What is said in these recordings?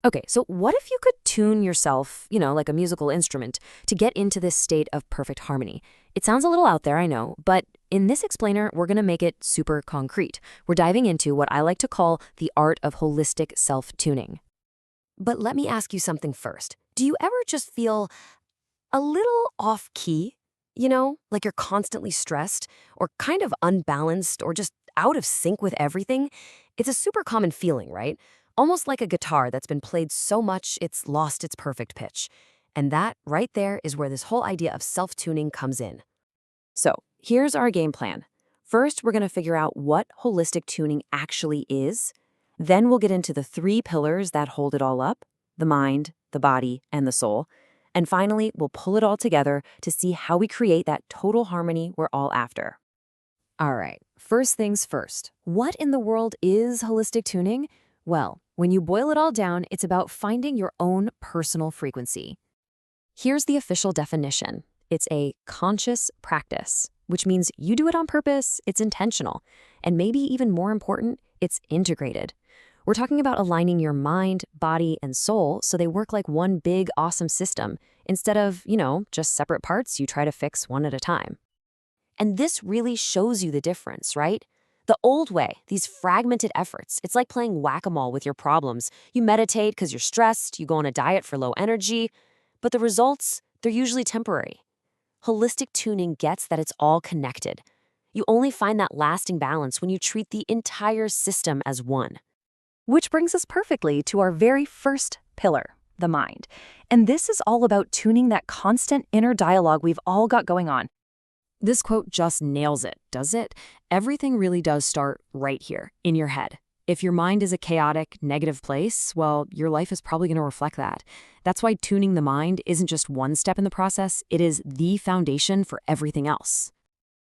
Okay, so what if you could tune yourself, like a musical instrument, to get into this state of perfect harmony? It sounds a little out there, I know, but in this explainer, we're going to make it super concrete. We're diving into what I like to call the art of holistic self-tuning. But let me ask you something first. Do you ever just feel a little off key? Like you're constantly stressed or kind of unbalanced or just out of sync with everything? It's a super common feeling, right? Almost like a guitar that's been played so much it's lost its perfect pitch. And that right there is where this whole idea of self-tuning comes in. So here's our game plan. First, we're going to figure out what holistic tuning actually is. Then we'll get into the three pillars that hold it all up: the mind, the body, and the soul. And finally, we'll pull it all together to see how we create that total harmony we're all after. All right, first things first. What in the world is holistic tuning? Well, when you boil it all down, it's about finding your own personal frequency. Here's the official definition. It's a conscious practice, which means you do it on purpose, it's intentional, and maybe even more important, it's integrated. We're talking about aligning your mind, body, and soul so they work like one big, awesome system instead of, just separate parts you try to fix one at a time. And this really shows you the difference, right? The old way, these fragmented efforts, it's like playing whack-a-mole with your problems. You meditate because you're stressed, you go on a diet for low energy, but the results, they're usually temporary. Holistic tuning gets that it's all connected. You only find that lasting balance when you treat the entire system as one. Which brings us perfectly to our very first pillar, the mind. And this is all about tuning that constant inner dialogue we've all got going on. This quote just nails it, does it? Everything really does start right here, in your head. If your mind is a chaotic, negative place, well, your life is probably going to reflect that. That's why tuning the mind isn't just one step in the process, it is the foundation for everything else.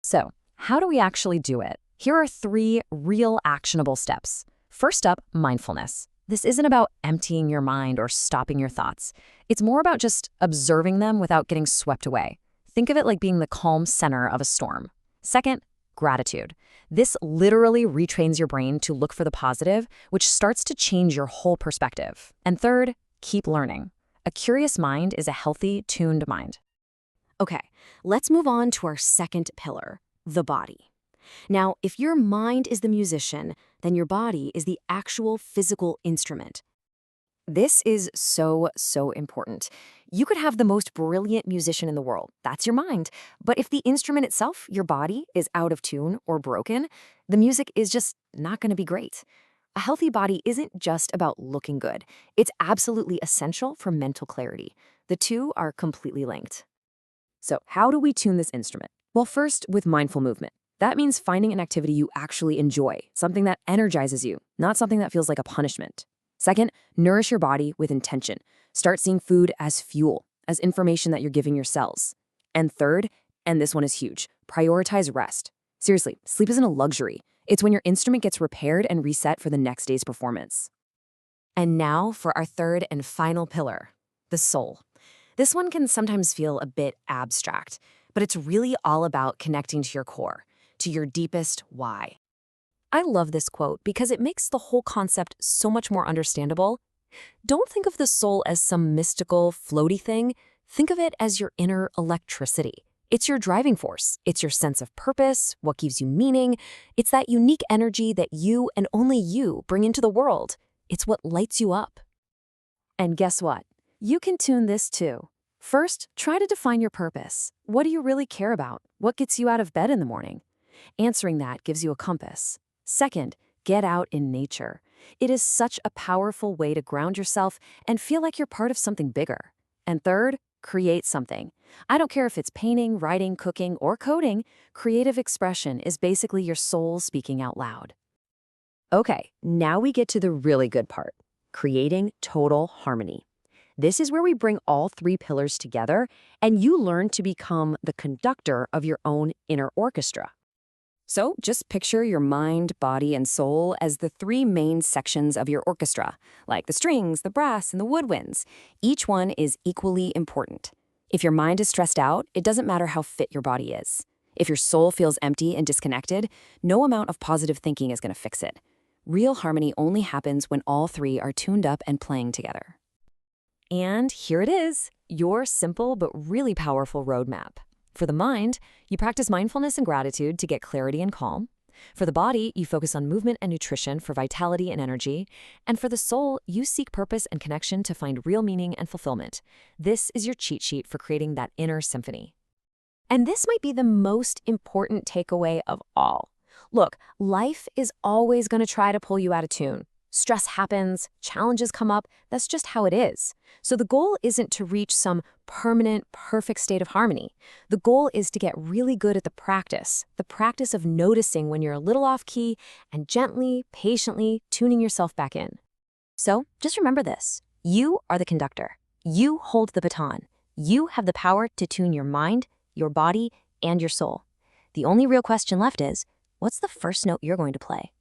So, how do we actually do it? Here are three real actionable steps. First up, mindfulness. This isn't about emptying your mind or stopping your thoughts. It's more about just observing them without getting swept away. Think of it like being the calm center of a storm. Second, gratitude. This literally retrains your brain to look for the positive, which starts to change your whole perspective. And third, keep learning. A curious mind is a healthy, tuned mind. Okay, let's move on to our second pillar, the body. Now, if your mind is the musician, then your body is the actual physical instrument. This is so important. You could have the most brilliant musician in the world. That's your mind. But if the instrument itself, your body, is out of tune or broken, the music is just not going to be great. A healthy body isn't just about looking good. It's absolutely essential for mental clarity. The two are completely linked. So how do we tune this instrument? Well, first, with mindful movement. That means finding an activity you actually enjoy, something that energizes you, not something that feels like a punishment. Second, nourish your body with intention. Start seeing food as fuel, as information that you're giving your cells. And third, and this one is huge, prioritize rest. Seriously, sleep isn't a luxury. It's when your instrument gets repaired and reset for the next day's performance. And now for our third and final pillar, the soul. This one can sometimes feel a bit abstract, but it's really all about connecting to your core, to your deepest why. I love this quote because it makes the whole concept so much more understandable. Don't think of the soul as some mystical, floaty thing. Think of it as your inner electricity. It's your driving force. It's your sense of purpose, what gives you meaning. It's that unique energy that you and only you bring into the world. It's what lights you up. And guess what? You can tune this too. First, try to define your purpose. What do you really care about? What gets you out of bed in the morning? Answering that gives you a compass. Second, get out in nature. It is such a powerful way to ground yourself and feel like you're part of something bigger. And third, create something. I don't care if it's painting, writing, cooking, or coding, creative expression is basically your soul speaking out loud. Okay, now we get to the really good part, creating total harmony. This is where we bring all three pillars together and you learn to become the conductor of your own inner orchestra. So just picture your mind, body, and soul as the three main sections of your orchestra, like the strings, the brass, and the woodwinds. Each one is equally important. If your mind is stressed out, it doesn't matter how fit your body is. If your soul feels empty and disconnected, no amount of positive thinking is going to fix it. Real harmony only happens when all three are tuned up and playing together. And here it is, your simple but really powerful roadmap. For the mind, you practice mindfulness and gratitude to get clarity and calm. For the body, you focus on movement and nutrition for vitality and energy. And for the soul, you seek purpose and connection to find real meaning and fulfillment. This is your cheat sheet for creating that inner symphony. And this might be the most important takeaway of all. Look, life is always going to try to pull you out of tune. Stress happens, challenges come up, that's just how it is. So the goal isn't to reach some permanent, perfect state of harmony. The goal is to get really good at the practice of noticing when you're a little off key and gently, patiently tuning yourself back in. So just remember this, you are the conductor. You hold the baton. You have the power to tune your mind, your body, and your soul. The only real question left is, what's the first note you're going to play?